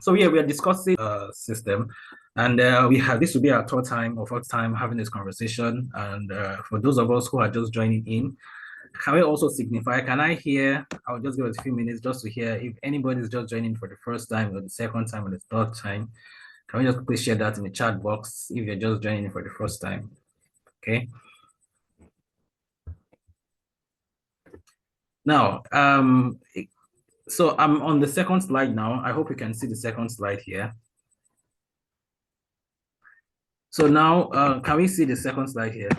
So yeah, we are discussing system, and we have this will be our third time or fourth time having this conversation. And for those of us who are just joining in, can we also signify? Can I hear? I'll just give it a few minutes just to hear if anybody is just joining for the first time or the second time or the third time. Can we just quickly share that in the chat box if you're just joining for the first time? Okay. Now, so I'm on the second slide now. I hope you can see the second slide here. So now, can we see the second slide here?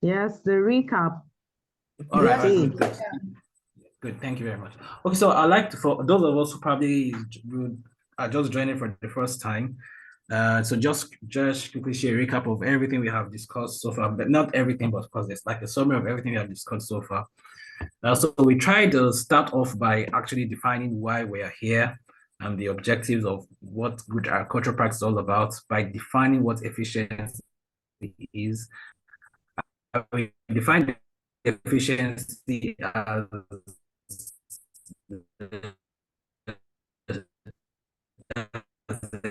Yes, the recap. All right, good. Good, thank you very much. Okay, so I'd like to, for those of us who probably are just joining for the first time, so just quickly share a recap of everything we have discussed so far, but not everything, but of course, it's like a summary of everything we have discussed so far. So we try to start off by actually defining why we are here and the objectives of what good agricultural practice is all about by defining what efficiency is. We define efficiency as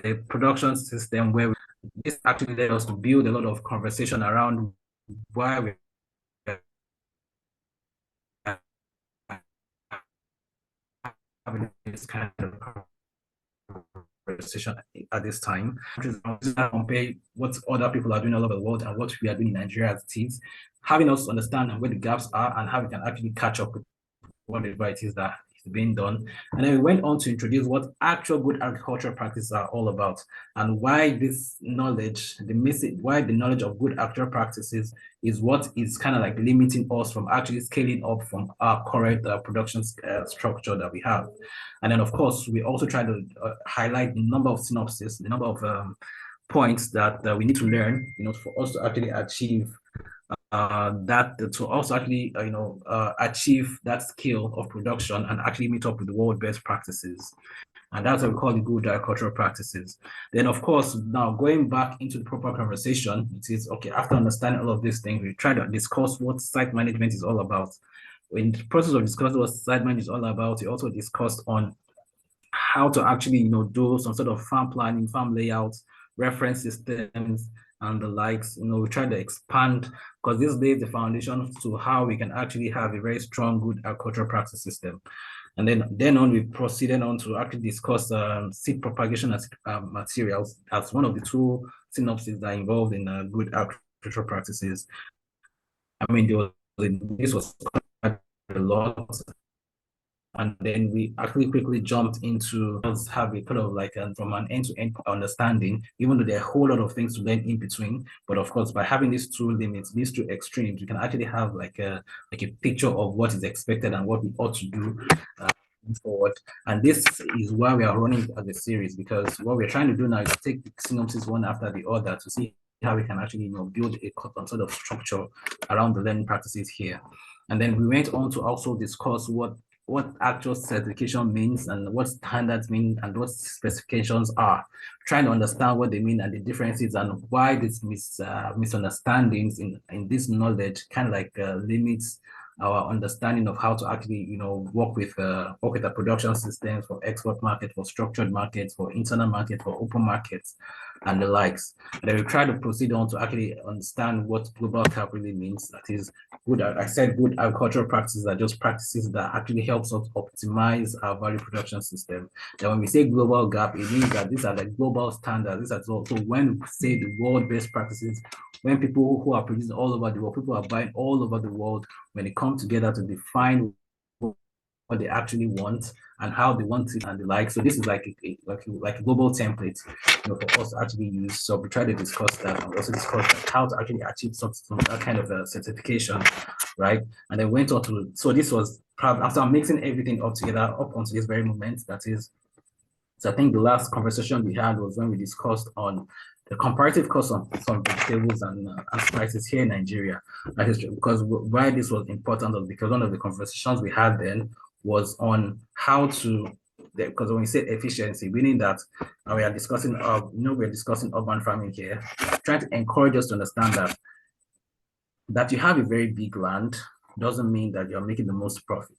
a production system where this actually led us to build a lot of conversation around why we having this kind of conversation at this time. Compare what other people are doing all over the world and what we are doing in Nigeria as it is, having us understand where the gaps are and how we can actually catch up with whatever it is that is being done. And then we went on to introduce what actual good agricultural practices are all about and why this knowledge, why the knowledge of good agricultural practices is what is kind of like limiting us from actually scaling up from our current production structure that we have. And then, of course, we also try to highlight the number of synopses, the number of points that we need to learn, for us to actually achieve that to also actually achieve that scale of production and actually meet up with the world best practices. And that's what we call the good agricultural practices. Then, of course, now going back into the proper conversation, it is okay, after understanding all of these things, we try to discuss what site management is all about. In the process of discussing what site management is all about, we also discussed on how to actually do some sort of farm planning, farm layouts, reference systems, and the likes. We try to expand because this lays the foundation to how we can actually have a very strong, good agricultural practice system. And then on, we proceeded on to actually discuss seed propagation as materials as one of the two synopses that are involved in good agricultural practices. I mean, this was quite a lot. And then we actually quickly jumped into have a kind of like from an end-to-end understanding, even though there are a whole lot of things to learn in between. But of course, by having these two limits, these two extremes, we can actually have like a picture of what is expected and what we ought to do forward. And this is why we are running as a series, because what we're trying to do now is take the synopsis one after the other to see how we can actually build a sort of structure around the learning practices here. And then we went on to also discuss what actual certification means and what standards mean and what specifications are, trying to understand what they mean and the differences and why these misunderstandings in this knowledge kind of like limits our understanding of how to actually work with the production systems for export market, for structured markets, for internal market, for open markets, and the likes. And then we try to proceed on to actually understand what global cap really means. That is good. I said good agricultural practices are just practices that actually helps us optimize our value production system. Then when we say global gap, it means that these are the global standards. These are so when we say the world best practices, when people who are producing all over the world, people are buying all over the world, when they come together to define what they actually want and how they want it and the like. So this is like a global template, for us to actually use. So we try to discuss that and also discuss how to actually achieve some that kind of a certification, right? And then went on to, so this was probably after mixing everything up together up onto this very moment. That is, so I think the last conversation we had was when we discussed on the comparative cost of some vegetables and spices here in Nigeria. That is because why this was important was because one of the conversations we had then was on how to, because when we say efficiency, meaning that we are discussing, we're discussing urban farming here, trying to encourage us to understand that you have a very big land doesn't mean that you're making the most profit.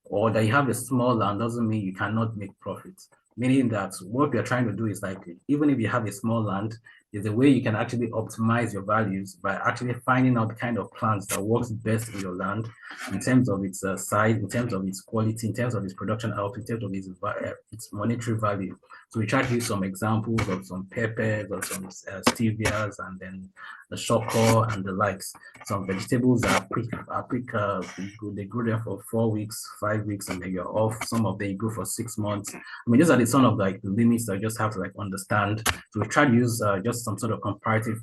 Or that you have a small land doesn't mean you cannot make profit. Meaning that what we are trying to do is like, even if you have a small land, there's a way you can actually optimize your values by actually finding out the kind of plants that works best in your land in terms of its size, in terms of its quality, in terms of its production output, in terms of its monetary value. So we try to use some examples of some peppers or some stevias and then the shoko and the likes. Some vegetables are they grow there for 4 weeks, 5 weeks, and then you're off. Some of them grow for 6 months. I mean, these are the sort of like the limits that you just have to like understand. So we try to use just some sort of comparative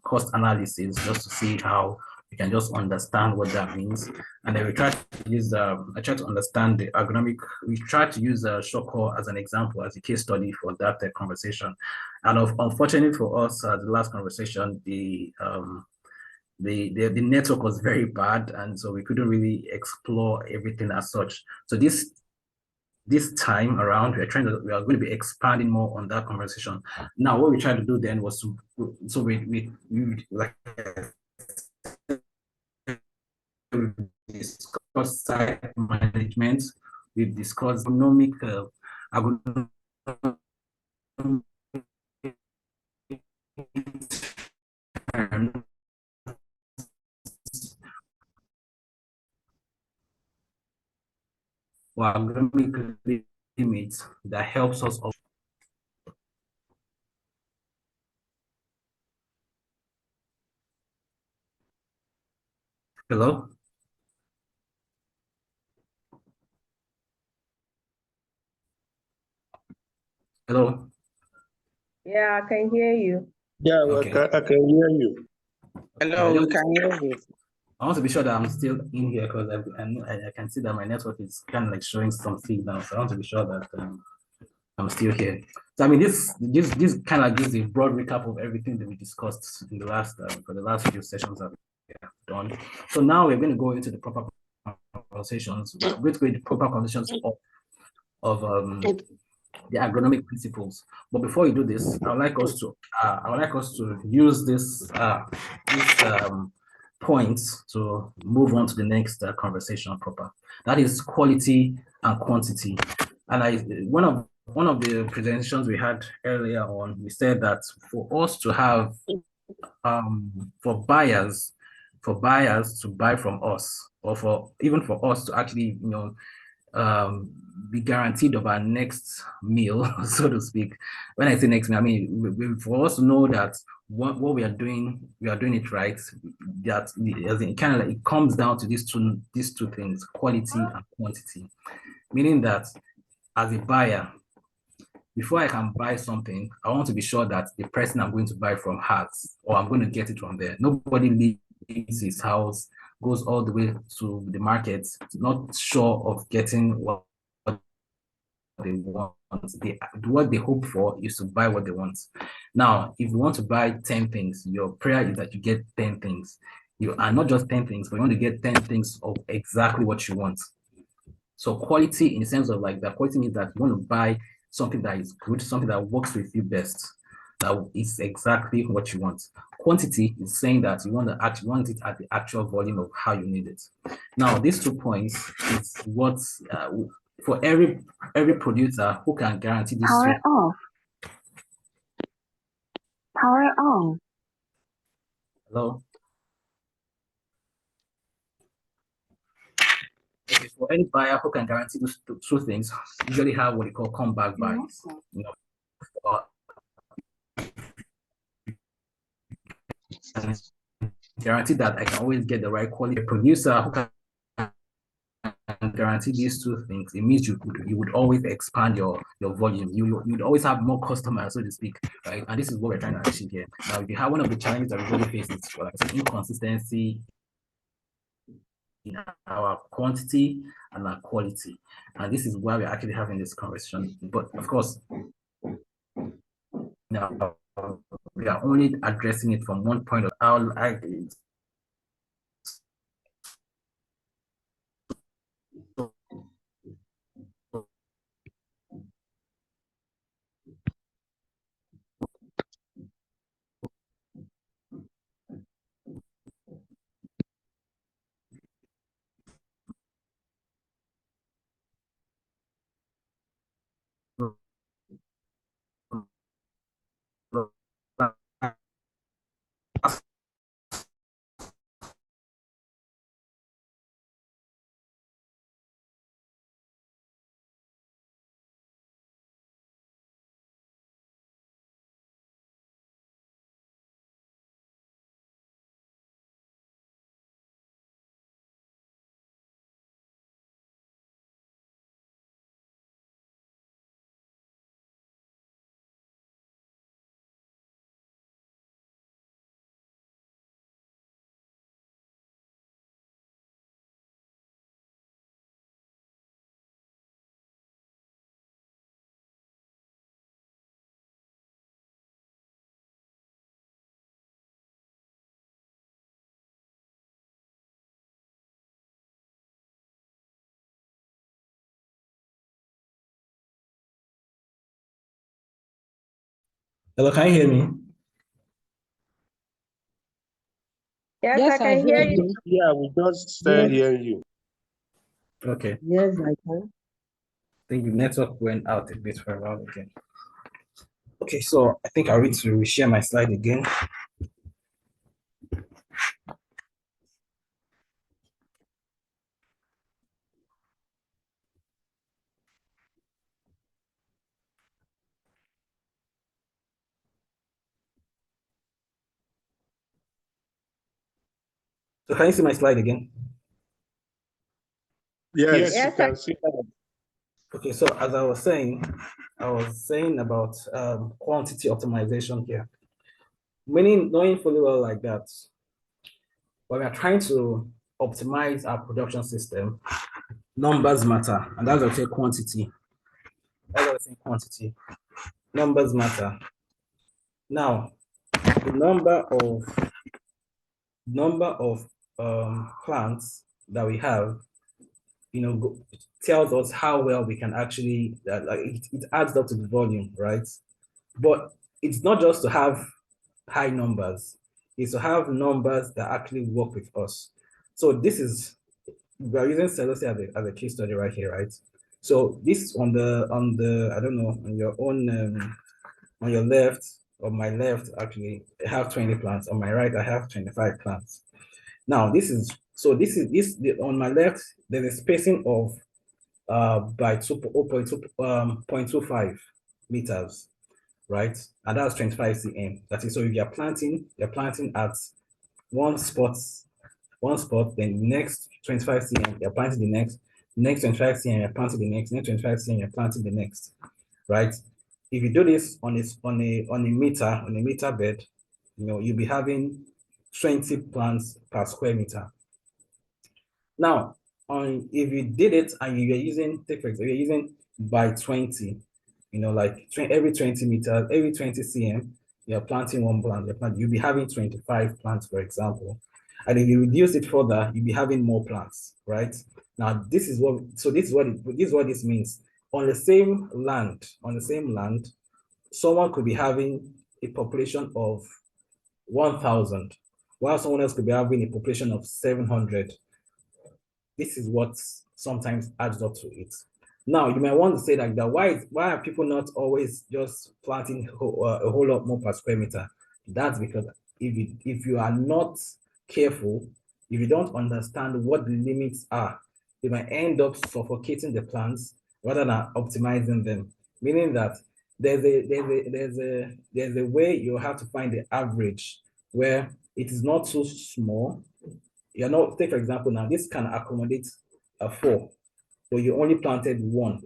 cost analysis just to see how you can just understand what that means. And then we try to use, I try to understand the agronomic, we try to use Shoko as an example, as a case study for that conversation. And unfortunately for us, the last conversation, the network was very bad, and so we couldn't really explore everything as such. So this time around, we are going to be expanding more on that conversation. Now, what we tried to do then was to, so we like we discussed site management, we've discussed economic agronomic or agronomic limits that helps us. Hello? Hello? Yeah, I can hear you. Yeah, Okay. I can hear you. Hello, we can hear you. I want to be sure that I'm still in here because I can see that my network is kind of like showing some signal. So I want to be sure that I'm still here. So I mean, this kind of gives a broad recap of everything that we discussed in the last for the last few sessions that we have done. So now we're going to go into the proper conversations. We're going to go into the proper conversations of the agronomic principles. But before you do this, I would like us to use this points to move on to the next conversation proper. That is quality and quantity. And one of the presentations we had earlier on, we said that for us to have for buyers to buy from us, or for even for us to actually um, be guaranteed of our next meal, so to speak. When I say next meal, I mean for us to know that what we are doing it right. That as in kind of like it comes down to these two things, quality and quantity. Meaning that as a buyer, before I can buy something, I want to be sure that the person I'm going to buy from has, or I'm going to get it from there. Nobody leaves his house, goes all the way to the market, not sure of getting what they want. What they hope for is to buy what they want. Now, if you want to buy 10 things, your prayer is that you get 10 things. You are not just 10 things, but you want to get 10 things of exactly what you want. So quality in the sense of like that quality means that you want to buy something that is good, something that works with you best, that is exactly what you want. Quantity is saying that you want it at the actual volume of how you need it. Now, these 2 points is what for every producer who can guarantee this. Power off. Power on. Hello. Okay, for any buyer who can guarantee those two things, usually have what they call comeback buys. You know, guarantee that I can always get the right quality producer who can guarantee these 2 things. It means you would always expand your volume. You'd always have more customers, so to speak, right? And this is what we're trying to achieve here. Now, if you have one of the challenges that we really face is like inconsistency in our quantity and our quality, and this is why we're actually having this conversation. But of course, now we are only addressing it from one point of our Hello, can you hear me? Yes, Yes, I I can hear hear you. you. Yeah, we just started Yes, hearing you. Okay. I yes, I can. think the network went out a bit for a while again. Okay, so I think I'll need to share my slide again. So can you see my slide again? Yes, you Yes, I can see that. Okay, so as I was saying about quantity optimization here. Meaning, knowing fully well like that, when we are trying to optimize our production system, numbers matter, and that's what I say quantity. That's what I say quantity. Numbers matter. Now, the number of plants that we have, tells us how well we can actually like it adds up to the volume, right? But it's not just to have high numbers; it's to have numbers that actually work with us. So this is we are using Celosi as a case study right here, right? So this on the I don't know on your own on your left or my left actually I have 20 plants. On my right I have 25 plants. Now on my left there's a spacing of by 0.25 meters, right? And that's 25 cm. That is, so if you're planting at one spot, then the next 25 cm, you're planting the next 25 cm, you're planting the next 25 cm, you're planting the next, right? If you do this on a meter bed, you'll be having 20 plants per square meter. Now, if you did it and you are using, take for example, you're using by 20, like every 20 meters, every 20 cm, you're planting one plant, you'll be having 25 plants, for example. And if you reduce it further, you'll be having more plants, right? Now, this is what this means. On the same land, someone could be having a population of 1,000, while someone else could be having a population of 700. This is what sometimes adds up to it. Now, you might want to say like that, why are people not always just planting a whole lot more per square meter? That's because if you are not careful, if you don't understand what the limits are, you might end up suffocating the plants rather than optimizing them. Meaning that there's a way you have to find the average where it is not too small. Take for example, now this can accommodate a 4, but you only planted 1,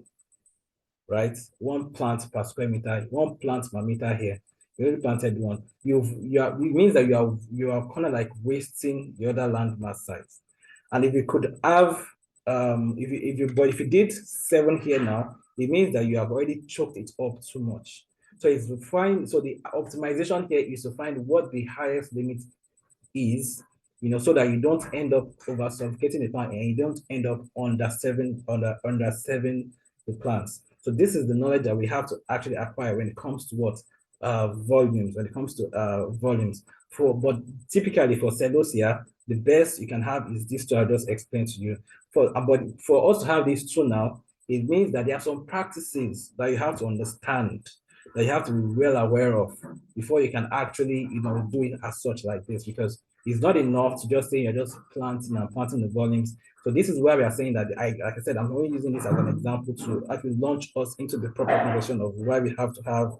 right? 1 plant per square meter, 1 plant per meter here. You only planted 1. It means that you are kind of like wasting the other land mass size. And if you could have, if you did 7 here now, it means that you have already choked it up too much. So it's to find, so the optimization here is to find what the highest limit is, so that you don't end up over suffocating the plant and you don't end up under seven the plants. So this is the knowledge that we have to actually acquire when it comes to what volumes. When it comes to volumes, but typically for celosia, the best you can have is this two I just explained to you. But for us to have these two now, it means that there are some practices that you have to understand, that you have to be well aware of before you can actually do it as such like this, because it's not enough to just say you're just planting and planting the volumes. So this is where we are saying that like I said, I'm only using this as an example to actually launch us into the proper conversation of why we have to have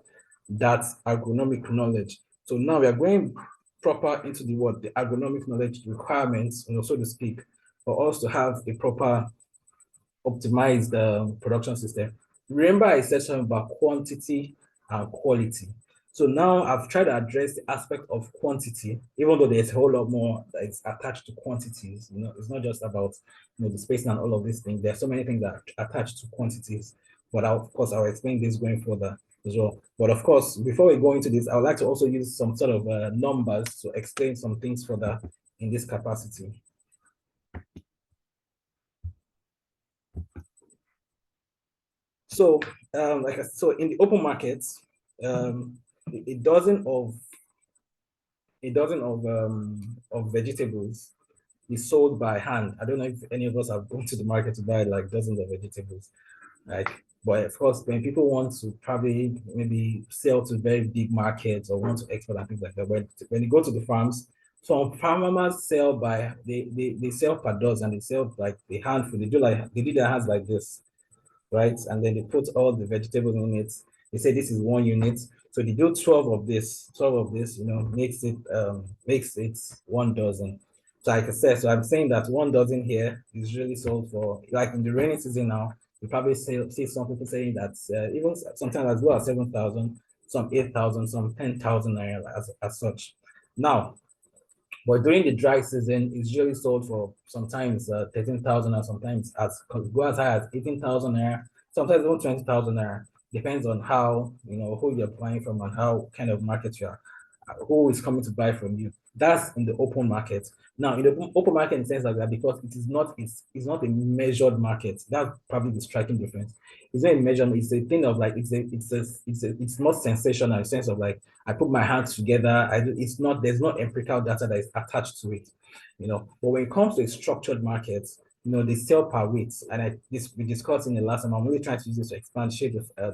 that agronomic knowledge. So now we are going proper into the agronomic knowledge requirements, so to speak, for us to have a proper optimized production system. Remember, I said something about quantity and quality. So now I've tried to address the aspect of quantity, even though there's a whole lot more that is attached to quantities. It's not just about the spacing and all of these things. There's so many things that are attached to quantities. But of course, I'll explain this going further as well. But of course, before we go into this, I would like to also use some sort of numbers to explain some things further in this capacity. So, so in the open markets, a dozen of vegetables is sold by hand. I don't know if any of us have gone to the market to buy like dozens of vegetables. Like, but of course, when people want to probably maybe sell to very big markets or want to export and things like that, when you go to the farms, some farmers sell by they sell per dozen, and they sell like the handful. They do their hands like this, right? And then they put all the vegetables in it. They say this is 1 unit. So they do 12 of this, makes it 1 dozen. So like I said, so I'm saying that 1 dozen here is really sold for, like in the rainy season now, you probably see some people saying that even sometimes as well 7,000, some 8,000, some 10,000 naira as such. Now, but during the dry season, it's usually sold for sometimes 13,000 and sometimes go as high as 18,000 naira, sometimes even 20,000 naira. Depends on how, who you're buying from and how kind of market you are, who is coming to buy from you. That's in the open market. Now, in the open market, in the sense like that, because it's not a measured market. That's probably the striking difference. It's not a measurement. It's a thing of like it's not sensational in the sense of like I put my hands together. It's not, there's no empirical data that is attached to it, But when it comes to a structured market, they sell per weight, and we discussed in the last time. I'm really trying to use this to expand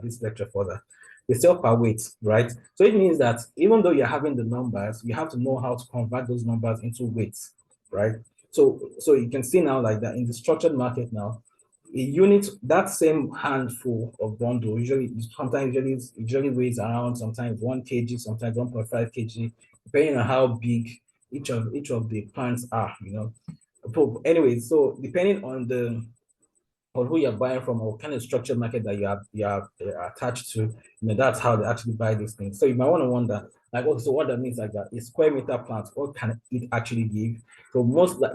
this lecture further. They sell per weight, right? So it means that even though you're having the numbers, you have to know how to convert those numbers into weights, right? So you can see now like that in the structured market now, a unit, that same handful of bundle usually weighs around sometimes 1 kg, sometimes 1.5 kg, depending on how big each of the plants are, But anyway, so depending on who you're buying from or what kind of structured market that you are attached to, that's how they actually buy these things. So you might want to wonder, like, also what that means, like that a square meter plant, what can it actually give? So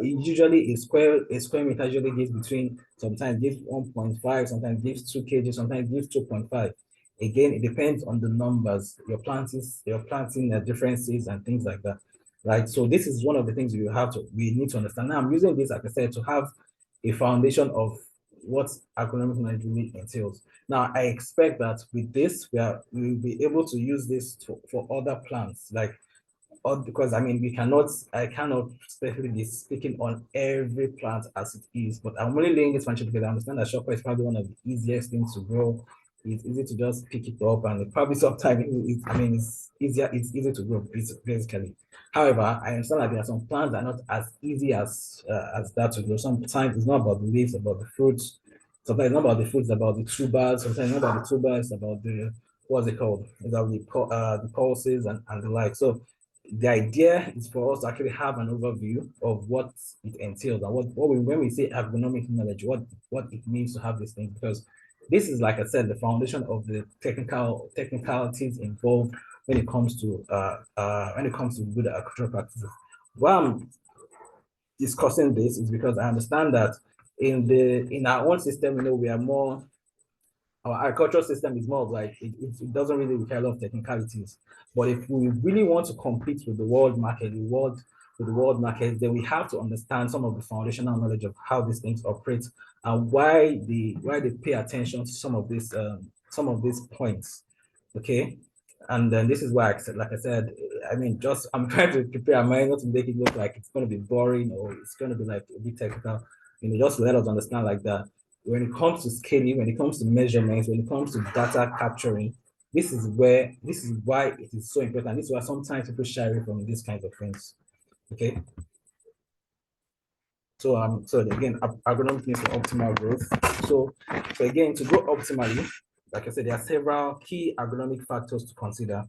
usually a square meter usually gives between, sometimes gives 1.5, sometimes gives 2 kg, sometimes gives 2.5. Again, it depends on the numbers, your planting differences and things like that. Right. So this is one of the things we need to understand. Now I'm using this, like I said, to have a foundation of what agronomic knowledge really entails. Now, I expect that with this, we'll be able to use this for other plants, because I mean, I cannot specifically be speaking on every plant as it is, but I'm only laying this foundation because I understand that shopper is probably one of the easiest things to grow. It's easy to just pick it up, and probably sometimes it's easy to grow, basically. However, I understand that there are some plants that are not as easy as that to grow. Sometimes it's not about the leaves, about the fruits. Sometimes it's not about the fruits, about the tubers. Sometimes it's not about the tubers, about what's it called? It's about the pulses and the like. So the idea is for us to actually have an overview of what it entails and when we say agronomic knowledge, what it means to have this thing, because this is, like I said, the foundation of the technicalities involved when it comes to good agricultural practices. Why I'm discussing this is because I understand that in our own system, we are more, our agricultural system is more of like it doesn't really require a lot of technicalities. But if we really want to compete with the world market, then we have to understand some of the foundational knowledge of how these things operate and why they pay attention to some of these points. Okay. And then this is why I said, like I said, I mean, I'm trying to prepare my mind not to make it look like it's going to be boring or it's going to be like a bit technical, just let us understand like that when it comes to scaling, when it comes to measurements, when it comes to data capturing, this is why it is so important. This is why sometimes people shy away from these kinds of things. Okay. So again, agronomic means for optimal growth. So again, to grow optimally, like I said, there are several key agronomic factors to consider.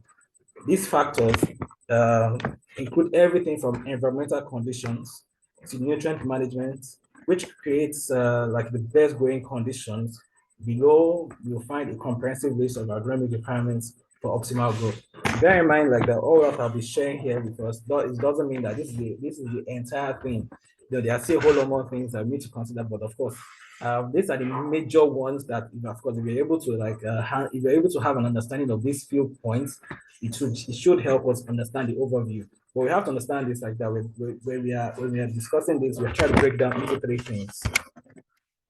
These factors include everything from environmental conditions to nutrient management, which creates like the best growing conditions. Below, you'll find a comprehensive list of agronomic requirements for optimal growth. Bear in mind, like that, all that I'll be sharing here with us, it doesn't mean that this is the entire thing. There are still a whole lot more things that we need to consider, but of course, these are the major ones that, of course, if you're able to have an understanding of these few points, it should help us understand the overview. But we have to understand this like that when we are discussing this, we're trying to break down into 3 things,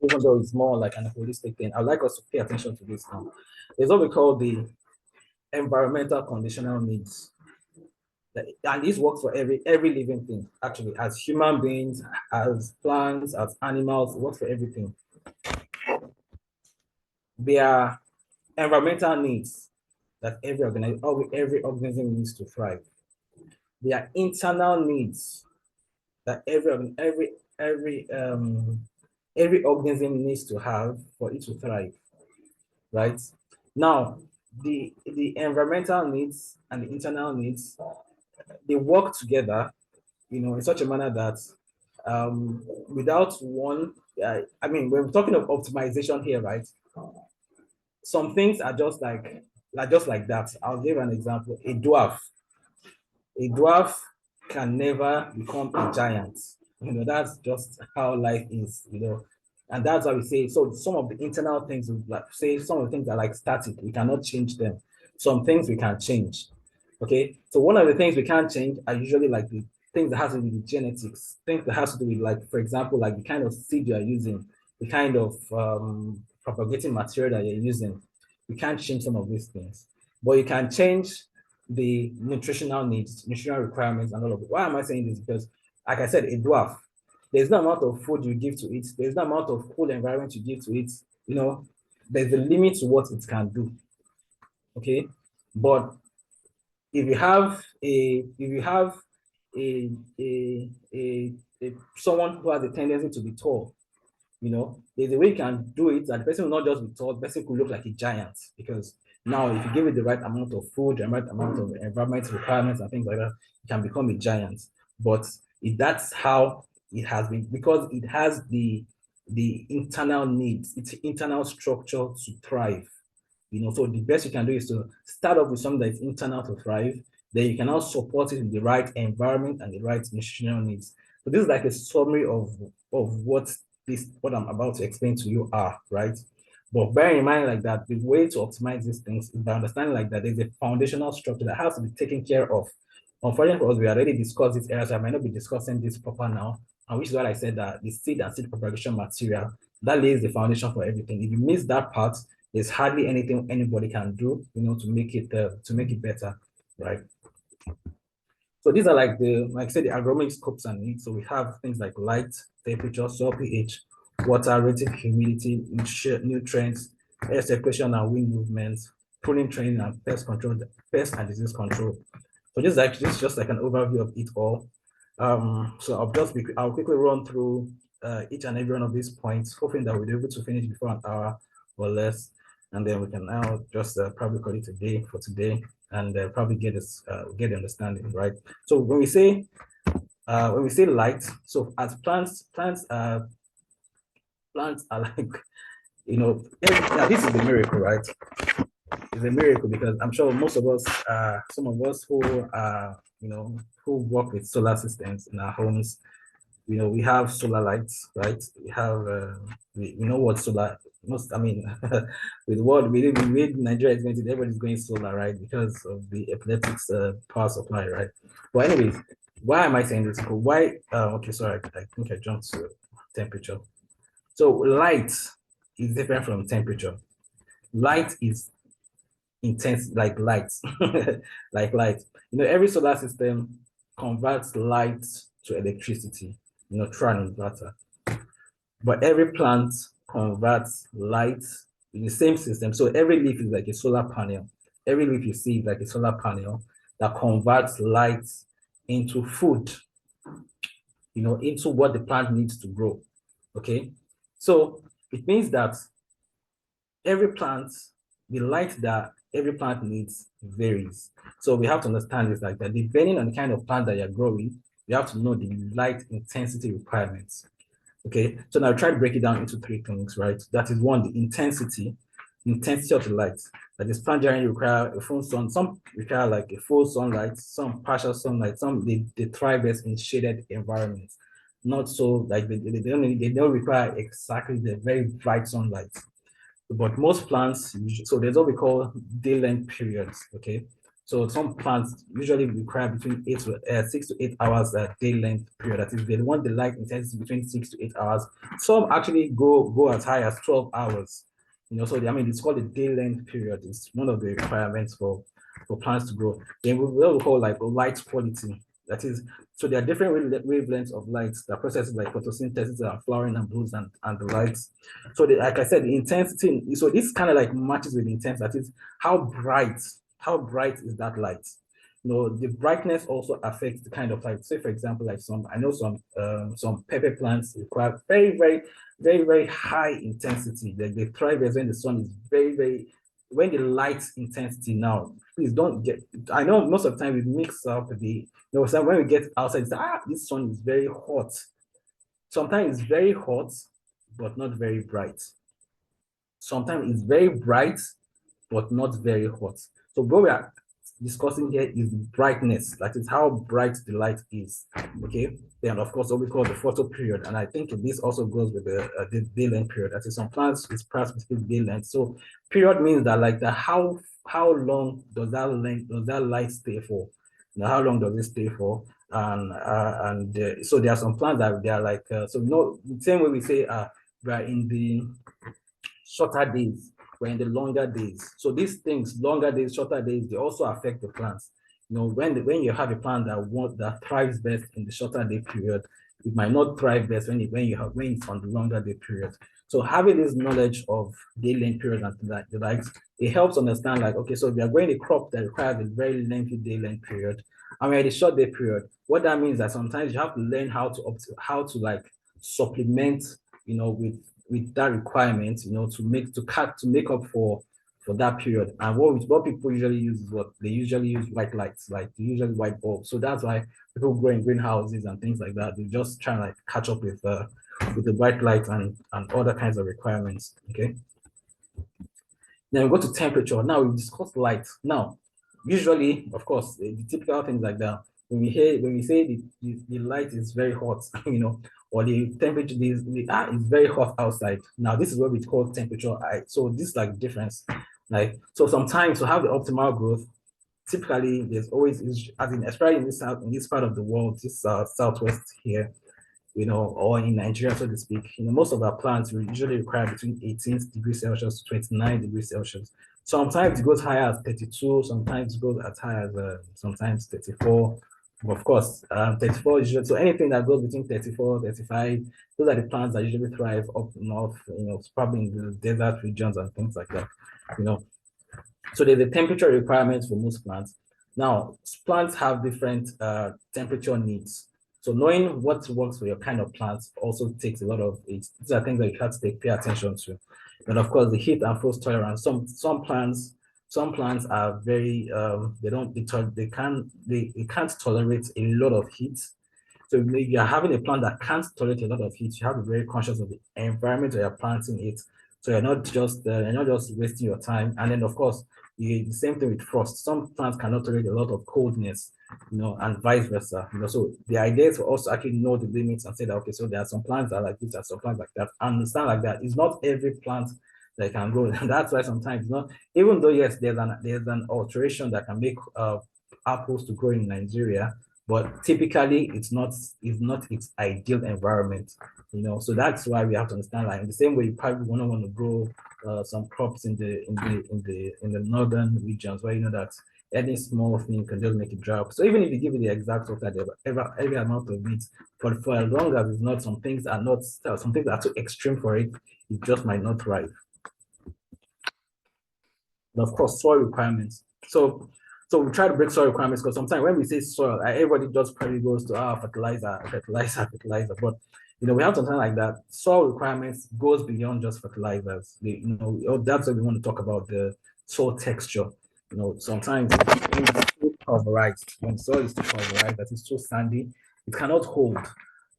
even though it's more like an holistic thing. I'd like us to pay attention to this now. There's what we call the environmental conditional needs. And this works for every living thing, actually, as human beings, as plants, as animals, it works for everything. There are environmental needs that every organism needs to thrive. There are internal needs that every organism needs to have for it to thrive, right? Now, the environmental needs and the internal needs, they work together, in such a manner that without one, I mean, we're talking of optimization here, right? Some things are just like that. I'll give an example. A dwarf can never become a giant. That's just how life is, and that's how we say. So some of the internal things, like say some of the things are like static, we cannot change them. Some things we can change. Okay, so one of the things we can't change are usually like the things that has to do with genetics, things that has to do with, like, for example, like the kind of seed you are using, the kind of propagating material that you're using. You can't change some of these things, but you can change the nutritional needs, nutritional requirements, and all of it. Why am I saying this? Because, like I said, a dwarf, there's no amount of food you give to it, there's no amount of cool environment you give to it, there's a limit to what it can do. Okay, but if you have someone who has a tendency to be tall, there's a way you can do it that the person will not just be tall, the person could look like a giant, because now if you give it the right amount of food, the right amount of environmental requirements and things like that, it can become a giant. But that's how it has been, because it has the internal needs, its internal structure to thrive. So the best you can do is to start off with something that's internal to thrive. Then you can now support it with the right environment and the right nutritional needs. So this is like a summary of what I'm about to explain to you are, right? But bear in mind like that the way to optimize these things is by understanding like that there's a foundational structure that has to be taken care of. Unfortunately for us, we already discussed this area, so I might not be discussing this proper now. And which is what I said, that the seed and seed propagation material, that lays the foundation for everything. If you miss that part, there's hardly anything anybody can do, to make it better, right? So these are like I said, the agronomic scopes and needs. So we have things like light, temperature, soil pH, water, relative humidity, nutrients, air circulation and wind movements, pruning, training, and pest control, pest and disease control. So this is just like an overview of it all. So I'll quickly run through each and every one of these points, hoping that we'll be able to finish before an hour or less, and then we can now just probably call it a day for today, and probably get the understanding, right? So when we say light, so as plants are like, this is the miracle, right? It's a miracle, because I'm sure most of us, some of us who who work with solar systems in our homes, we have solar lights, right? We have we know what solar. With the world we live in, Nigeria is going to, everybody's going solar, right? Because of the epileptics power supply, right? But anyways, why am I saying this? Why? Okay, sorry, I think I jumped to temperature. So light is different from temperature. Light is intense, like light, like light. Every solar system converts light to electricity, through an inverter. But every plant converts light in the same system. So every leaf is like a solar panel. Every leaf you see is like a solar panel that converts light into food, into what the plant needs to grow. Okay. So it means that every plant, the light that every plant needs varies. So we have to understand this, like that depending on the kind of plant that you're growing, you have to know the light intensity requirements. Okay, so now try to break it down into three things, right? That is one, the intensity of the light. Like this plant generally require a full sun, some require like a full sunlight, some partial sunlight, some they thrive best in shaded environments. Not so like they don't require exactly the very bright sunlight. But most plants, so there's what we call day length periods, okay? So some plants usually require between 6 to 8 hours day length period. That is, they want the light intensity between 6 to 8 hours. Some actually go as high as 12 hours. So it's called a day length period. It's one of the requirements for for plants to grow. Then what we call like light quality. That is, so there are different wavelengths of light that processes like photosynthesis and flowering and blooms and the lights. So like I said, the intensity, so this kind of like matches with the intensity. That is how bright is that light? The brightness also affects the kind of light. Say for example, like I know some pepper plants require very high intensity. They thrive when the sun is when the light intensity now, please don't get, I know most of the time we mix up so when we get outside, it's, this sun is very hot. Sometimes it's very hot, but not very bright. Sometimes it's very bright, but not very hot. So what we are discussing here is the brightness, that is how bright the light is. Okay. Then of course what we call the photo period, and I think this also goes with the day length period. That is, some plants is perhaps specific day length. So period means that like how long does that light stay for? How long does it stay for? So there are some plants that they are like the same way we say we are in the shorter days, we're in the longer days. So these things, longer days, shorter days, they also affect the plants. When you have a plant that thrives best in the shorter day period, it might not thrive best when it's on the longer day period. So having this knowledge of day length period and the likes, it helps understand like, okay, so we are growing a crop that requires a very lengthy day length period, and we're at a short day period. What that means that sometimes you have to learn how to like supplement, with that requirement, to make up for that period. And what people usually use is they usually use white lights, like usually white bulbs. So that's why people grow in greenhouses and things like that. They just try to like catch up with the white light and other kinds of requirements. Okay. Then we go to temperature. Now we discuss light. Now, usually, of course, the typical things like that. When we say the light is very hot, or the temperature is very hot outside. Now, this is what we call temperature. So this is like the difference. Like, so sometimes to have the optimal growth, typically there's always, especially in this part of the world, this southwest here, or in Nigeria, so to speak, most of our plants will usually require between 18 degrees Celsius to 29 degrees Celsius. Sometimes it goes higher as 32, sometimes it goes as high as sometimes 34. Of course, 34 is usually, so anything that goes between 34, 35, those are the plants that usually thrive up north, probably in the desert regions and things like that, So there's a temperature requirements for most plants. Now, plants have different temperature needs. So knowing what works for your kind of plants also takes a lot of it. These are things that you have to pay attention to. But of course, the heat and frost tolerance. Some plants are very they can't tolerate a lot of heat. So if you're having a plant that can't tolerate a lot of heat, you have to be very conscious of the environment that you're planting it. So you're not just wasting your time. And then of course, the same thing with frost. Some plants cannot tolerate a lot of coldness, and vice versa. So the idea is for us to actually know the limits and say that, okay, so there are some plants that are like this, there are some plants like that. Understand like that. It's not every plant that can grow. And that's why sometimes, even though yes, there's an alteration that can make apples to grow in Nigeria, but typically it's not its ideal environment. So that's why we have to understand, like in the same way you probably want to grow some crops in the northern regions where that any small thing can just make it drop. So even if you give it the exact water, every amount of it, for as long as it's not some things that are too extreme for it, it just might not thrive. And of course, soil requirements. So we try to break soil requirements, because sometimes when we say soil, everybody just probably goes to fertilizer. But we have something like that. Soil requirements goes beyond just fertilizers. That's what we want to talk about, the soil texture. Sometimes when it's too pulverized, when soil is too pulverized, that is too sandy, it cannot hold.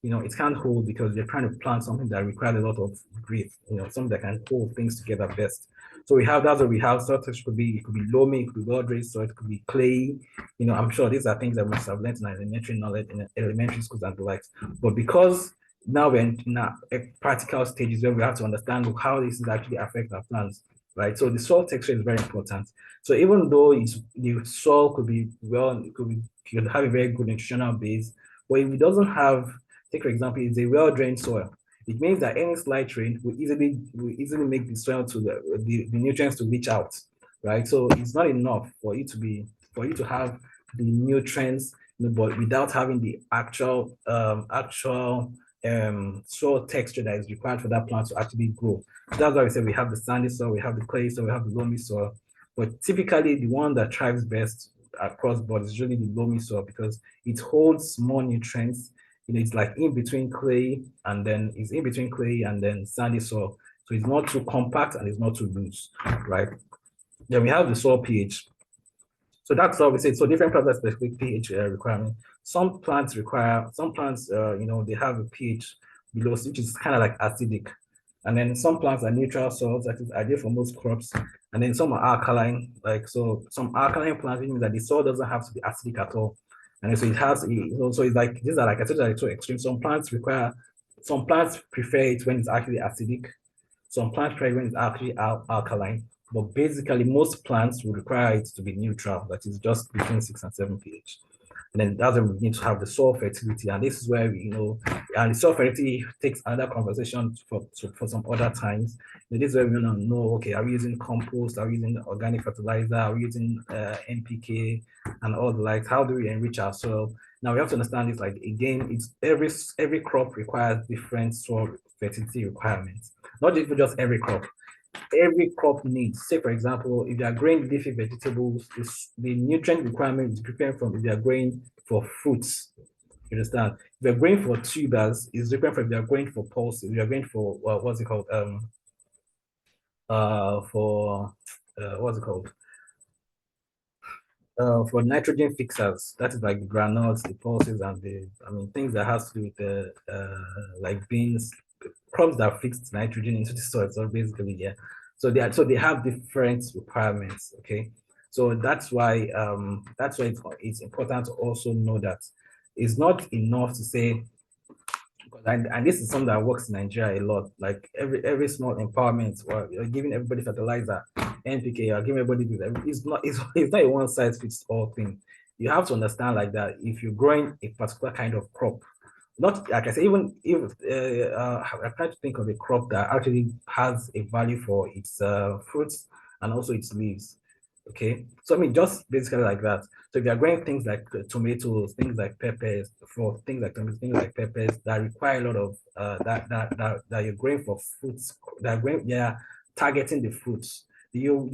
It can't hold because you're trying to plant something that requires a lot of grit, something that can hold things together best. So that's what we have. Soil texture could be loamy, it could be well-drained soil, it could be clay. I'm sure these are things that we have learned in elementary knowledge, in elementary schools and the likes. But because now we're in practical stages where we have to understand how this is actually affect our plants, right? So the soil texture is very important. So even though the soil could have a very good nutritional base, but if it doesn't have, take for example, it's a well-drained soil, it means that any slight rain will easily make the soil to the nutrients to reach out, right? So it's not enough for you to have the nutrients, but without having the actual soil texture that is required for that plant to actually grow. So that's why we say we have the sandy soil, we have the clay soil, we have the loamy soil. But typically the one that thrives best across board is usually the loamy soil because it holds more nutrients. It's like in between clay and then sandy soil. So it's not too compact and it's not too loose, right? Then we have the soil pH. So that's how we say. So different plants have specific pH requirement. Some plants, they have a pH below, which is kind of like acidic. And then some plants are neutral soils, that is ideal for most crops. And then some are alkaline, so some alkaline plants, meaning that the soil doesn't have to be acidic at all. And so it's like, these are like, I said, like two extremes. Some plants prefer it when it's actually acidic. Some plants prefer it when it's actually alkaline. But basically, most plants will require it to be neutral, that is just between 6 and 7 pH. And then that's when we need to have the soil fertility. And this is where and the soil fertility takes another conversation for some other times. This is where we want to know, okay, are we using compost? Are we using organic fertilizer? Are we using NPK and all the likes? How do we enrich our soil? Now we have to understand this, like, again, it's every crop requires different soil fertility requirements. Not just every crop. Every crop needs, say for example, if you are growing leafy vegetables, the nutrient requirement is different from if you are growing for fruits. You understand? If you're growing for tubers, it's different from if you're growing for pulse. If you're growing for what's it called? What's it called? For nitrogen fixers, that is like the granules, the pulses, and things that has to do with the like beans, crops that fix nitrogen into the soil. So basically, yeah. So they have different requirements. Okay. So that's why it's important to also know that it's not enough to say, and this is something that works in Nigeria a lot. Like every small empowerment, or you're giving everybody fertilizer, NPK, you're giving everybody this. It's not a one size fits all thing. You have to understand like that if you're growing a particular kind of crop, not like I say, even if I try to think of a crop that actually has a value for its fruits and also its leaves. Okay, so just basically like that. So if you're growing things like tomatoes, things like peppers, for things like tomatoes, things like peppers that require a lot of that you're growing for fruits, that growing, yeah, targeting the fruits. You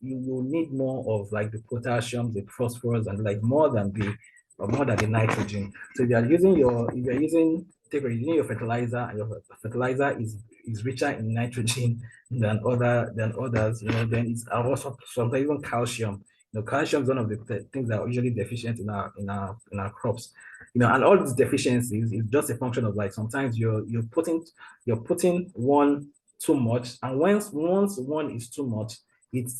need more of like the potassium, the phosphorus, and like more than the nitrogen. So if you're using your fertilizer, and your fertilizer is richer in nitrogen than others, then it's also sometimes even calcium. Calcium is one of the things that are usually deficient in our crops. And all these deficiencies is just a function of, like, sometimes you're putting one too much, and once one is too much, it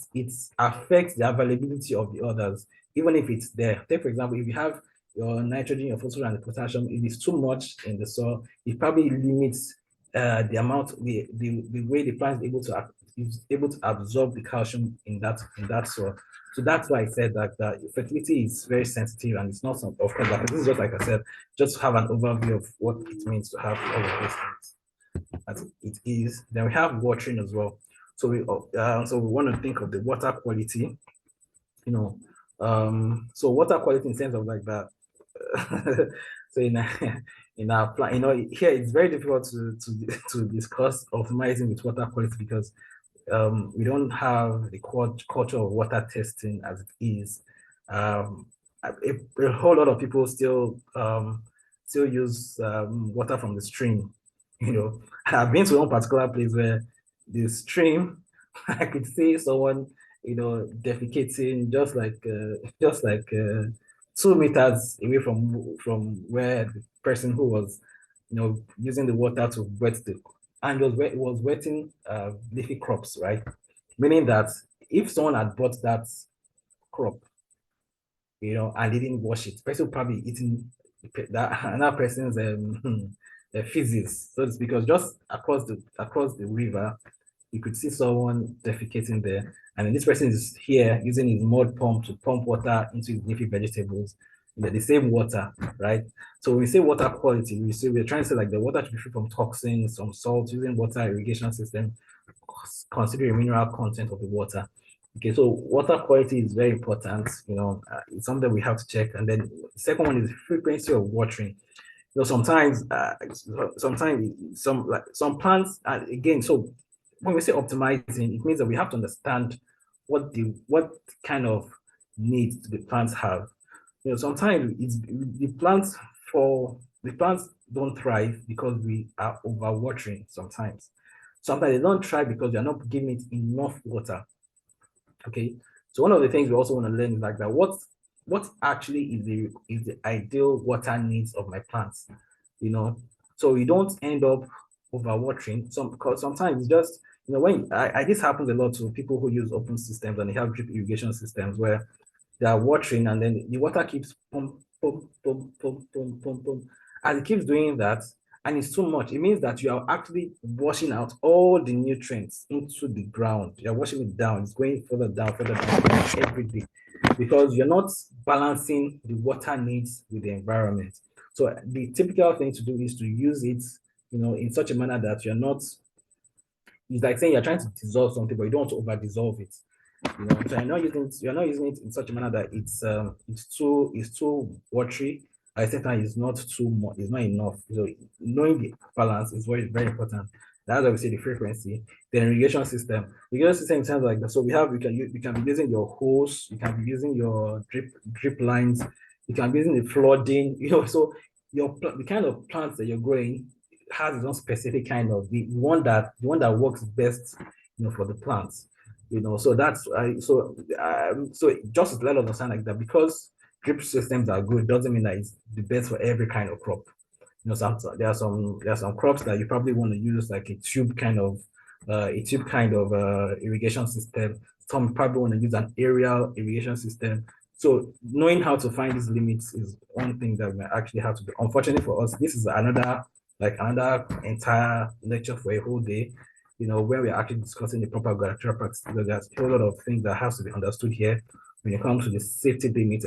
affects the availability of the others, even if it's there. Take for example, if you have your nitrogen, your phosphorus, and the potassium, if it's too much in the soil, it probably limits the amount, the way the plant is able to absorb the calcium in that soil. So that's why I said that fertility is very sensitive, and it's not some, of course, like, this is just like I said, just have an overview of what it means to have all of these things. As it is. Then we have watering as well. So we want to think of the water quality. So water quality in sense of like that. So in our plan, here it's very difficult to discuss optimizing with water quality because we don't have the culture of water testing as it is. A whole lot of people still use water from the stream. I've been to one particular place where the stream, I could see someone, defecating just like 2 meters away from where the person who was, using the water to wet and it was wetting leafy crops, right? Meaning that if someone had bought that crop, and didn't wash it, the person would probably eating that another person's feces. So it's because just across the river, you could see someone defecating there, and then this person is here using his mud pump to pump water into his leafy vegetables. The same water, right? So when we say water quality, we're trying to say like the water should be free from toxins, some salt, using water irrigation system, considering mineral content of the water. Okay, so water quality is very important. It's something we have to check. And then the second one is frequency of watering. Sometimes, some plants, again, so when we say optimizing, it means that we have to understand what kind of needs the plants have. Sometimes the plants don't thrive because we are overwatering sometimes. Sometimes they don't thrive because we are not giving it enough water. Okay, so one of the things we also want to learn is like that. What actually is the ideal water needs of my plants? So you don't end up overwatering. Because sometimes it's just when this happens a lot to people who use open systems and they have drip irrigation systems where they are watering and then the water keeps pump, pump, pump, pump, pump, pump, pump. And it keeps doing that, and it's too much. It means that you are actually washing out all the nutrients into the ground. You're washing it down. It's going further down every day because you're not balancing the water needs with the environment. So the typical thing to do is to use it, in such a manner that you're not. It's like saying you're trying to dissolve something, but you don't want to over dissolve it. So you're not using it in such a manner that it's too watery. At the same time, it's not too much, it's not enough. So knowing the balance is very important. That's obviously the frequency. The irrigation system. The irrigation system sounds like that. So you can be using your hose, you can be using your drip lines, you can be using the flooding, so the kind of plants that you're growing has its own specific kind of the one that works best, for the plants. So that's so just to let us understand like that, because drip systems are good doesn't mean that it's the best for every kind of crop. There are some crops that you probably want to use like a tube kind of irrigation system. Some probably want to use an aerial irrigation system. So knowing how to find these limits is one thing that we actually have to do. Unfortunately for us, this is another entire lecture for a whole day, where we're actually discussing the proper agricultural practice, because there's a whole lot of things that has to be understood here when it comes to the safety limits,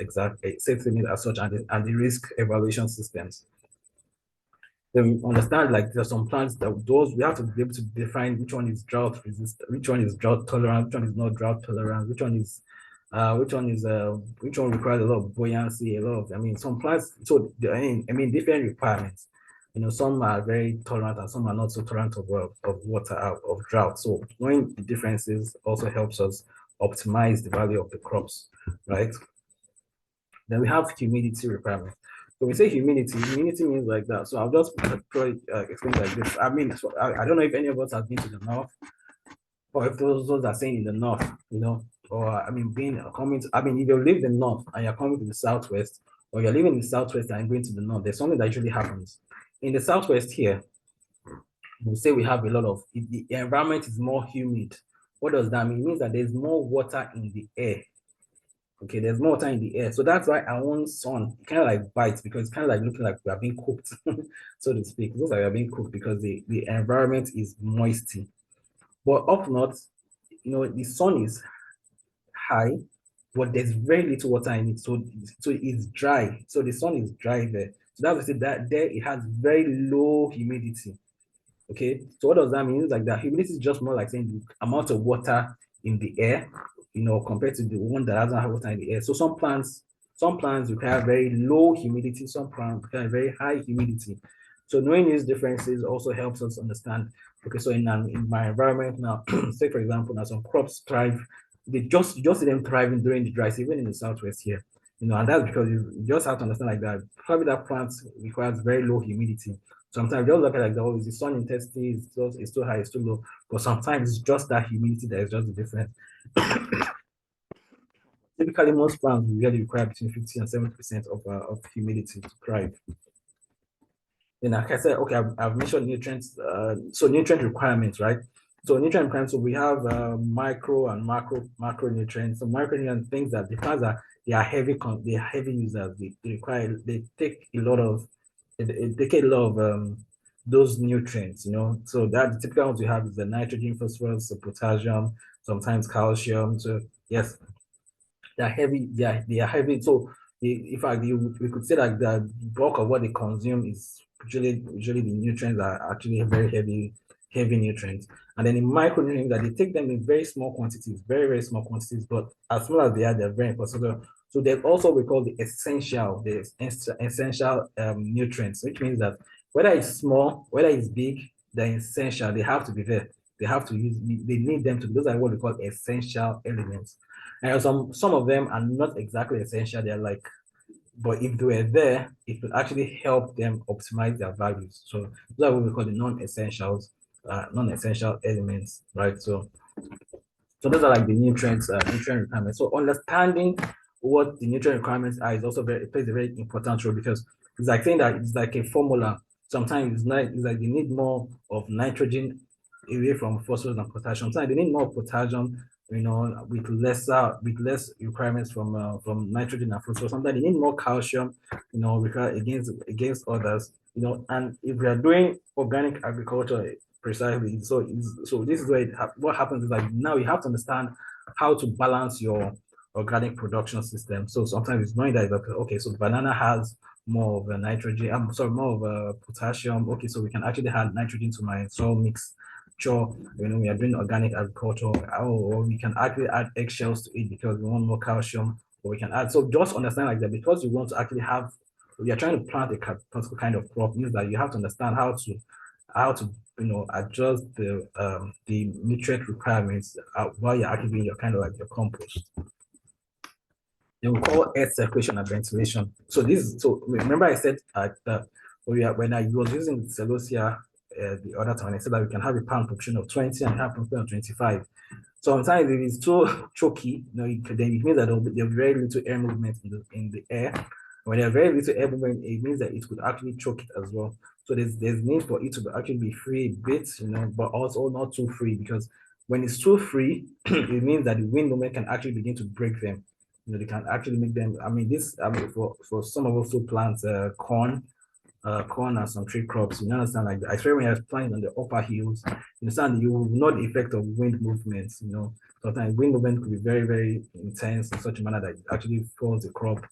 safety limit as such, and the risk evaluation systems. Then we understand like there's some plants that those we have to be able to define which one is drought resistant, which one is drought tolerant, which one is not drought tolerant, which one requires a lot of buoyancy, a lot of some plants. So different requirements. Some are very tolerant and some are not so tolerant of water, of drought. So knowing the differences also helps us optimize the value of the crops, right? Then we have humidity requirements. So we say humidity means like that. So I'll just explain like this. I don't know if any of us have been to the north, or if those are saying in the north, or if you live in the north and you're coming to the southwest, or you're living in the southwest and going to the north, there's something that usually happens. In the southwest here, we say we have a lot of the environment is more humid. What does that mean? It means that there's more water in the air. Okay, there's more water in the air. So that's why our own sun kind of like bites, because it's kind of like looking like we are being cooked, so to speak. It looks like we are being cooked because the environment is moisty. But up north, the sun is high, but there's very little water in it. So it's dry. So the sun is dry there. So that's to say that there it has very low humidity. Okay, so what does that mean? It's like that humidity is just more like saying the amount of water in the air, compared to the one that doesn't have water in the air. So some plants require very low humidity, some plants require very high humidity. So knowing these differences also helps us understand, okay, so in my environment now, say for example, now some crops thrive, you just see them thriving during the dry season, even in the southwest here. And that's because you just have to understand like that, probably that plant requires very low humidity. Sometimes just look at like the is the sun intensity is too high, it's too low. But sometimes it's just that humidity that is just the difference. Typically, most plants really require between 50 and 70% of humidity to thrive. Then, like I said, okay, I've mentioned nutrients. So nutrient requirements, right? So nutrient requirements. So we have micro and macronutrients. So micronutrients, things that the plants they are heavy users. They take a lot of those nutrients. So that the typical ones we have is the nitrogen, phosphorus, the potassium, sometimes calcium. So yes, they're heavy. They are heavy. So in fact, we could say that the bulk of what they consume is usually the nutrients are actually very heavy nutrients. And then in micronutrients, that they take them in very small quantities, very, very small quantities, but as small as they are, they're very important. So there's also we call the essential nutrients, which means that whether it's small, whether it's big, they're essential. They have to be there. They have to use. They need them to. Those are what we call essential elements. And some of them are not exactly essential. They're like, but if they were there, it would actually help them optimize their values. So those are what we call the non-essentials, non-essential elements, right? So those are like the nutrient requirements. So understanding what the nutrient requirements are is also it plays a very important role, because it's like saying that it's like a formula. Sometimes it's like you need more of nitrogen away from phosphorus and potassium. Sometimes they need more potassium, with less requirements from nitrogen and phosphorus. Sometimes they need more calcium, against others. And if we are doing organic agriculture precisely, so this is where what happens is like now you have to understand how to balance your organic production system. So sometimes it's knowing that okay, so banana has more of a nitrogen, I'm sorry, more of a potassium. Okay, so we can actually add nitrogen to my soil mix. Sure, we are doing organic agriculture, or we can actually add eggshells to it because we want more calcium, or we can add. So just understand like that, because you want to actually have, we are trying to plant a particular kind of crop, means that you have to understand how to adjust the nutrient requirements while you're actually doing your kind of like your compost. Then we call air circulation and ventilation. So remember I said that when I was using celosia the other time, I said that we can have a pound proportion of 20 and have proportion of 25. Sometimes if it's too choky, then it means that there'll be very little air movement in the air. When there's very little air movement, it means that it could actually choke it as well. So there's need for it to actually be free a bit, but also not too free, because when it's too free, it means that the wind movement can actually begin to break them. They can actually make them. For some of us who plant corn and some tree crops, you understand, like especially when you're planting on the upper hills, you understand you will know the effect of wind movements. Sometimes wind movement could be very, very intense in such a manner that it actually falls the crop.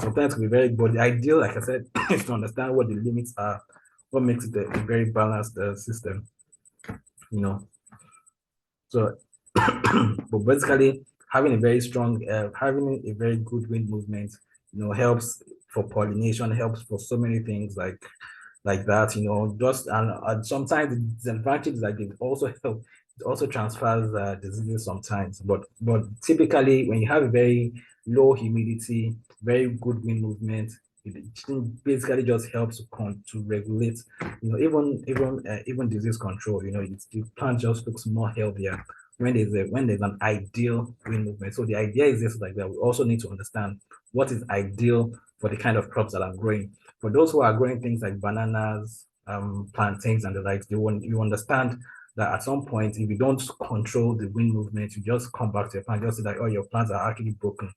Sometimes it can be very, but the ideal, like I said, is to understand what the limits are, what makes it a very balanced system. So, but basically, having a very good wind movement, helps for pollination, helps for so many things like that. And sometimes the disadvantage is like it also transfers diseases sometimes. But typically, when you have a very low humidity, very good wind movement, it basically just helps to regulate, even disease control. The plant just looks more healthier when there's an ideal wind movement. So the idea is just like that. We also need to understand what is ideal for the kind of crops that are growing. For those who are growing things like bananas, plantains, and the like, you understand that at some point, if you don't control the wind movement, you just come back to your plant, just say that, oh, your plants are actually broken,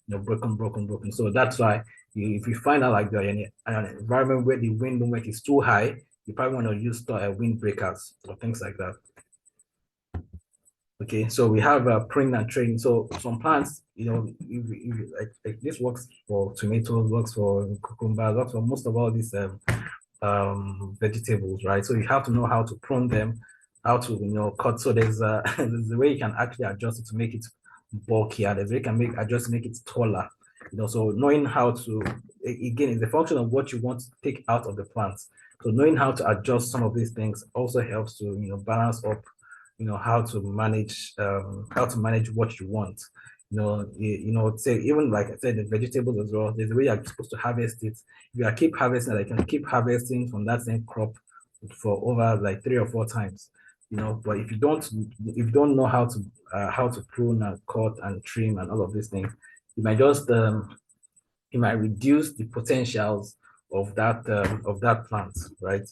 broken. So that's why if you find out like you're in an environment where the wind movement is too high, you probably want to use wind breakers or things like that. Okay, so we have pruning and training. So some plants, like this works for tomatoes, works for cucumbers, works for most of all these vegetables, right? So you have to know how to prune them, how to cut. So there's a way you can actually adjust it to make it bulkier. There's a way you can adjust to make it taller. So knowing how to, again, it's a function of what you want to take out of the plants. So knowing how to adjust some of these things also helps to balance up how to manage what you want. Say even like I said, the vegetables as well, there's a way you're supposed to harvest it. If you keep harvesting, I can keep harvesting from that same crop for over like 3 or 4 times. But if you don't know how to prune and cut and trim and all of these things, you might just reduce the potentials of that plant, right?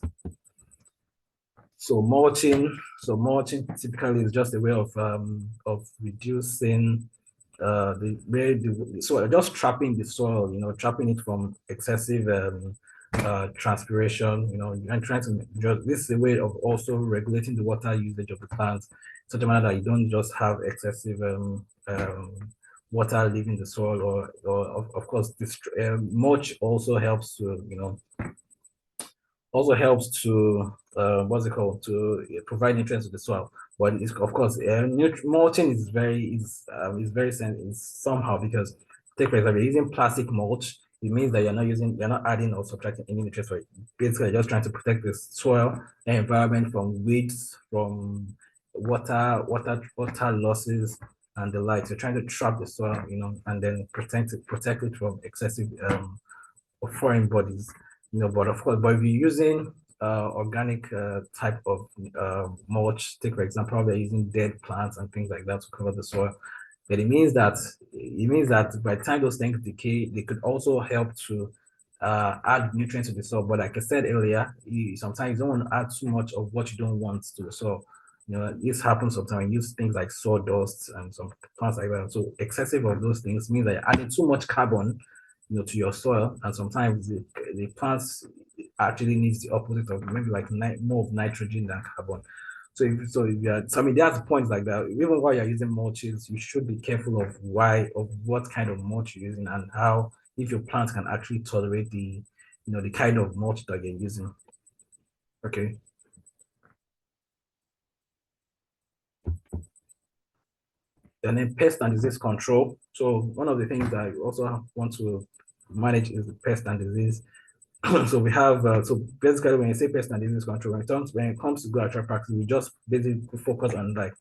So mulching typically is just a way of reducing so just trapping the soil, trapping it from excessive transpiration, and trying to this is a way of also regulating the water usage of the plants, such a manner that you don't just have excessive water leaving the soil, or of course this mulch also helps to Also helps to what's it called, to provide nutrients to the soil. But it's, of course, mulching is very is somehow, because take for example, using plastic mulch, it means that you're not adding or subtracting any nutrients for it. Basically, you're just trying to protect the soil and environment from weeds, from water losses and the like. You're trying to trap the soil, and then protect it from excessive foreign bodies, but of course, but if you're using organic type of mulch, take for example, they're using dead plants and things like that to cover the soil, then it means that by the time those things decay, they could also help to add nutrients to the soil. But like I said earlier, sometimes you don't want to add too much of what you don't want to the soil. This happens sometimes. You use things like sawdust and some plants like that. So excessive of those things means that you're adding too much carbon, to your soil, and sometimes the plants actually needs the opposite of maybe like more of nitrogen than carbon. So I mean, there's points like that. Even while you're using mulches, you should be careful of what kind of mulch you're using, and how, if your plant can actually tolerate the kind of mulch that you're using. Okay. And then pest and disease control. So one of the things that I also want to manage is the pest and disease. So we have so basically, when you say pest and disease control, when it comes to good agricultural practice, we just basically focus on like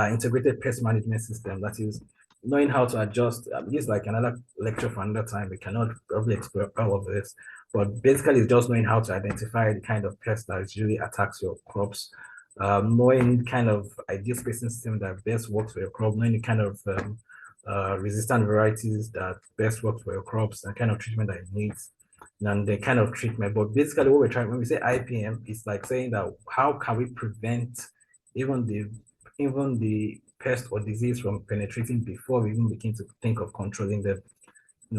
integrated pest management system. That is knowing how to adjust. This is like another lecture for another time. We cannot probably explore all of this, but basically, it's just knowing how to identify the kind of pest that usually attacks your crops, knowing kind of ideal spacing system that best works for your crop, knowing the kind of resistant varieties that best work for your crops, and kind of treatment that it needs, and the kind of treatment. But basically, what we're trying, when we say IPM, it's like saying that how can we prevent even the pest or disease from penetrating before we even begin to think of controlling them.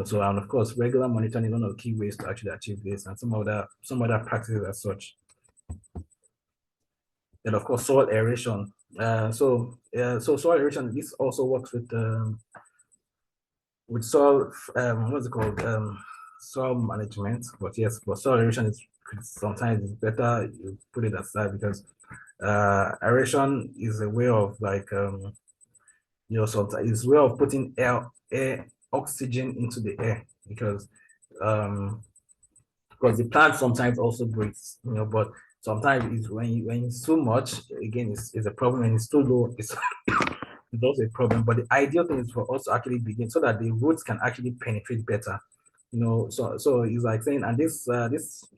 So, and of course, regular monitoring is one of the key ways to actually achieve this, and some other practices as such. And of course, soil aeration. So soil aeration, this also works with soil, what's it called? Soil management. But yes, but soil aeration is sometimes it's better you put it aside, because aeration is a way of like sometimes it's a way of putting air oxygen into the air, because the plant sometimes also breathes, but sometimes it's when it's too much, again, it's a problem. When it's too low, it's also a problem. But the ideal thing is for us to actually begin, so that the roots can actually penetrate better. So it's like saying, and this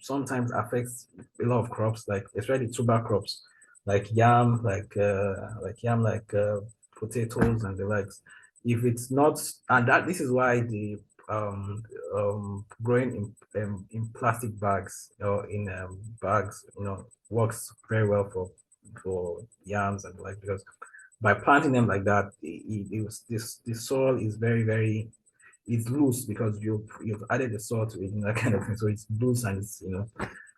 sometimes affects a lot of crops, like especially tuber crops, like yam, potatoes and the likes. If it's not, and that this is why the growing in plastic bags or in bags, works very well for yams and the like, because by planting them like that, the soil is very, very, it's loose, because you've added the soil to it and that kind of thing. So it's loose, and it's.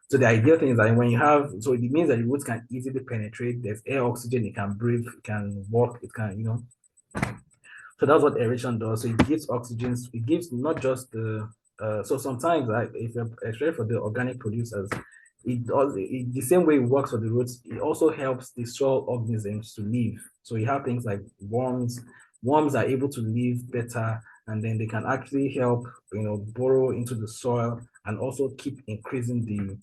So the ideal thing is that when you have, so it means that the roots can easily penetrate. There's air, oxygen, it can breathe, it can walk, it can. So that's what aeration does. So it gives oxygen. It gives not just the. So sometimes, like if you're, especially for the organic producers, the same way it works for the roots. It also helps the soil organisms to live. So you have things like worms. Worms are able to live better, and then they can actually help burrow into the soil, and also keep increasing the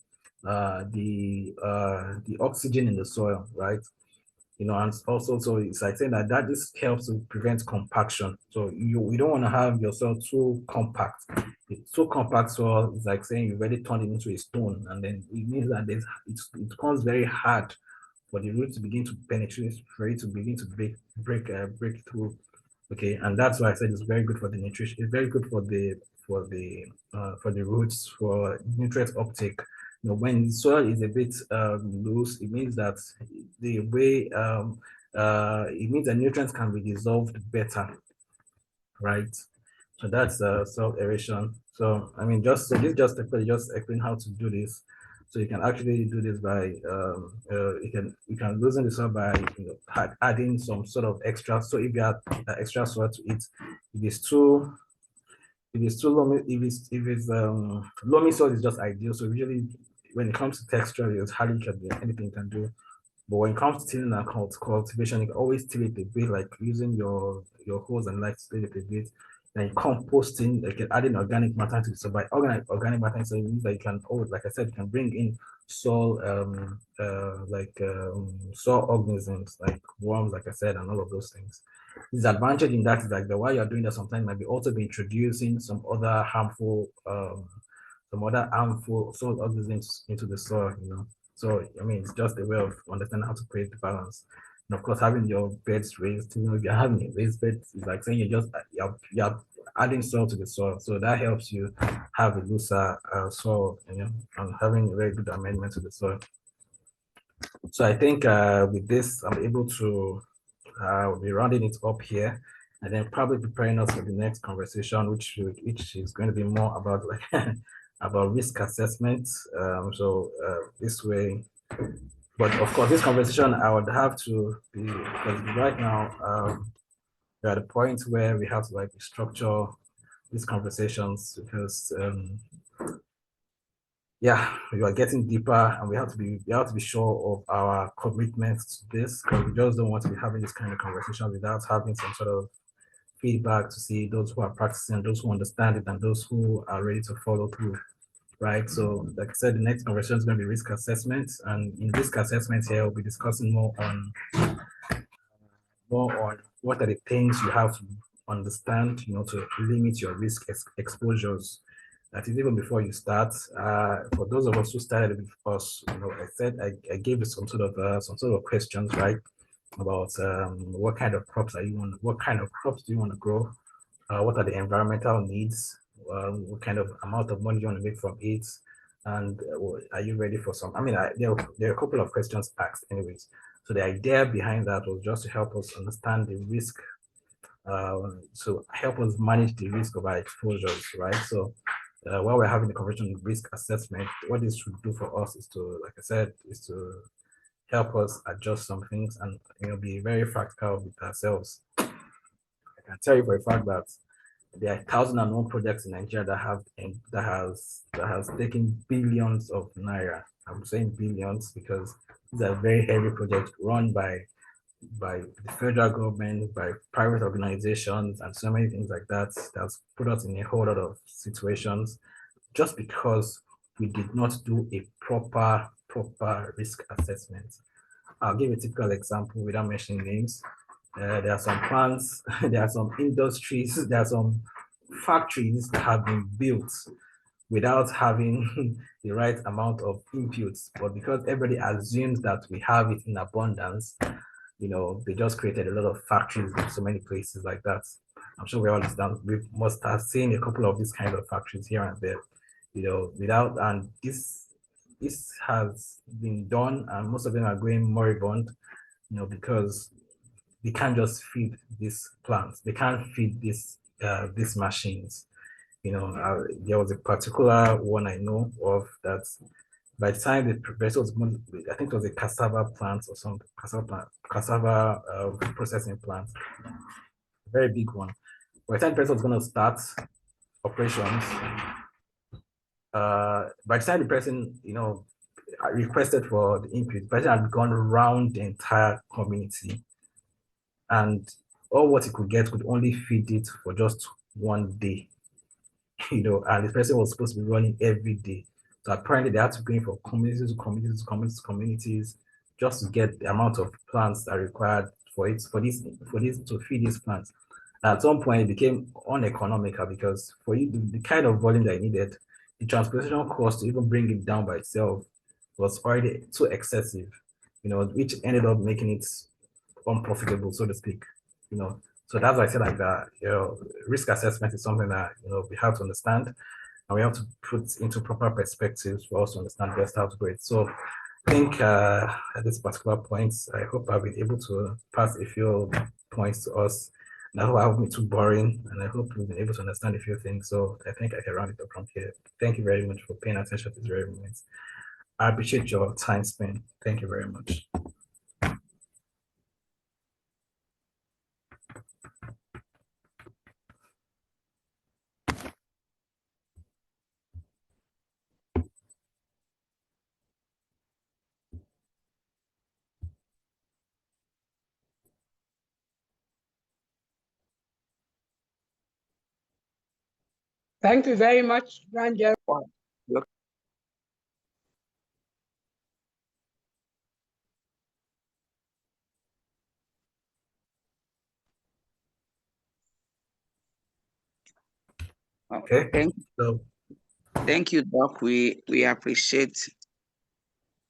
oxygen in the soil, right? And also, so it's like saying that this helps to prevent compaction. So we don't want to have your soil too compact. It's too compact soil. It's like saying you've already turned it into a stone, and then it means that it becomes very hard for the root to begin to penetrate, for it to begin to break through. Okay, and that's why I said it's very good for the nutrition. It's very good for the roots, for nutrient uptake. When the soil is a bit loose, it means that the way it means that nutrients can be dissolved better, right? So that's soil aeration. So I mean, this just explain how to do this. So you can actually do this by you can loosen the soil by adding some sort of extra. So if you add extra soil to it, if it's too loamy, if it's loamy soil is just ideal. So usually when it comes to texture, there's hardly can be anything you can do. But when it comes to tilling and cultivation, you can always till it a bit, like using your hose and light to till it a bit. Then composting, like adding organic matter to it. So by organic matter, so it means that you can, oh, like I said, you can bring in soil, soil organisms like worms, like I said, and all of those things. The advantage in that is like the while you're doing that, sometimes might be also be introducing some other harmful soil organisms into the soil, you know. So I mean, it's just a way of understanding how to create the balance. And of course, having your beds raised, you know, if you're having a raised bed, it's like saying you're adding soil to the soil. So that helps you have a looser soil, you know, and having a very good amendment to the soil. So I think with this, I'm able to be rounding it up here, and then probably preparing us for the next conversation, which is going to be more about like about risk assessment. This way, but of course, this conversation I would have to be, because right now we're at a point where we have to like structure these conversations because yeah, we are getting deeper and we have to be sure of our commitment to this, because we just don't want to be having this kind of conversation without having some sort of feedback to see those who are practicing, those who understand it, and those who are ready to follow through. Right. So, like I said, the next conversation is going to be risk assessment. And in risk assessment here, we'll be discussing more on what are the things you have to understand, you know, to limit your risk exposures. That is even before you start. For those of us who started with us, you know, I gave you some sort of questions, right? About what kind of crops do you want to grow? What are the environmental needs? What kind of amount of money you want to make from it? And are you ready for some? I mean, there are a couple of questions asked, anyways. So the idea behind that was just to help us understand the risk, so help us manage the risk of our exposures, right? So while we're having the conversion risk assessment, what this should do for us is to, like I said, is to help us adjust some things and, you know, be very practical with ourselves. I can tell you for a fact that there are thousands and one projects in Nigeria that has taken billions of naira. I'm saying billions because these are very heavy projects run by the federal government, by private organizations, and so many things like that. That's put us in a whole lot of situations just because we did not do a proper risk assessment. I'll give a typical example without mentioning names. There are some plants, there are some industries, there are some factories that have been built without having the right amount of inputs. But because everybody assumes that we have it in abundance, you know, they just created a lot of factories in so many places like that. I'm sure we all understand. We must have seen a couple of these kind of factories here and there, you know, and this has been done, and most of them are going moribund, you know, because they can't just feed these plants. They can't feed these machines. You know, there was a particular one I know of that by the time the vessel was going, I think it was a cassava plant or some cassava processing plant, very big one. By the time the person was going to start operations, by the time the person, you know, requested for the input, the person had gone around the entire community, and all what he could get could only feed it for just one day. You know, and the person was supposed to be running every day. So apparently they had to go in from communities to communities to communities to communities just to get the amount of plants that are required for this to feed these plants. At some point it became uneconomical because for you the kind of volume that I needed, the transportation cost to even bring it down by itself was already too excessive, you know, which ended up making it unprofitable, so to speak, you know. So that's why I said like that, you know, risk assessment is something that, you know, we have to understand and we have to put into proper perspectives for us to understand best how to do it. So I think at this particular point, I hope I'll be able to pass a few points to us. And I hope I haven't been too boring, and I hope we've been able to understand a few things. So I think I can round it up from here. Thank you very much for paying attention to this very moment. I appreciate your time spent. Thank you very much. Thank you very much, Ranger. Okay. So Thank you, Doc. We appreciate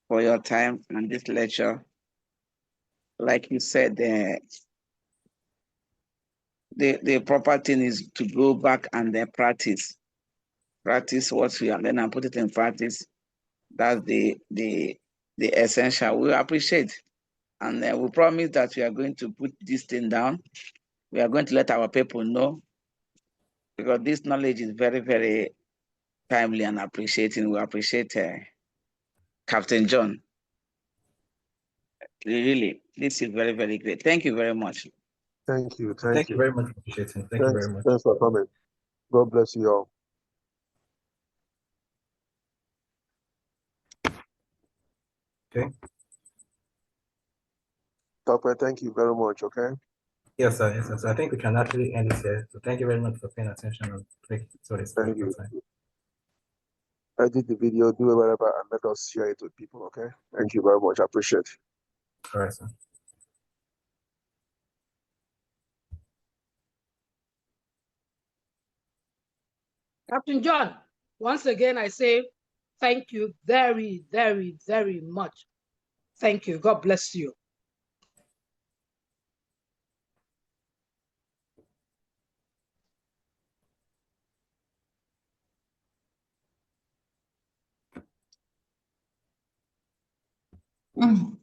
for your time and this lecture. Like you said, the proper thing is to go back and practice what we are learning and put it in practice. That's the essential. We appreciate, and we promise that we are going to put this thing down. We are going to let our people know, because this knowledge is very, very timely and appreciating. We appreciate Captain John. Really, this is very, very great. Thank you very much. Thank you. thank you very much for appreciating. Thank you very much. Thanks for coming. God bless you all. Okay. Topper, thank you very much, okay? Yes, sir. Yes, sir. So I think we can actually end it here. So thank you very much for paying attention and Thank you. Edit the video, do whatever, and let us share it with people, okay? Thank you very much. I appreciate it. All right, sir. Captain John, once again, I say thank you very, very, very much. Thank you. God bless you. Mm.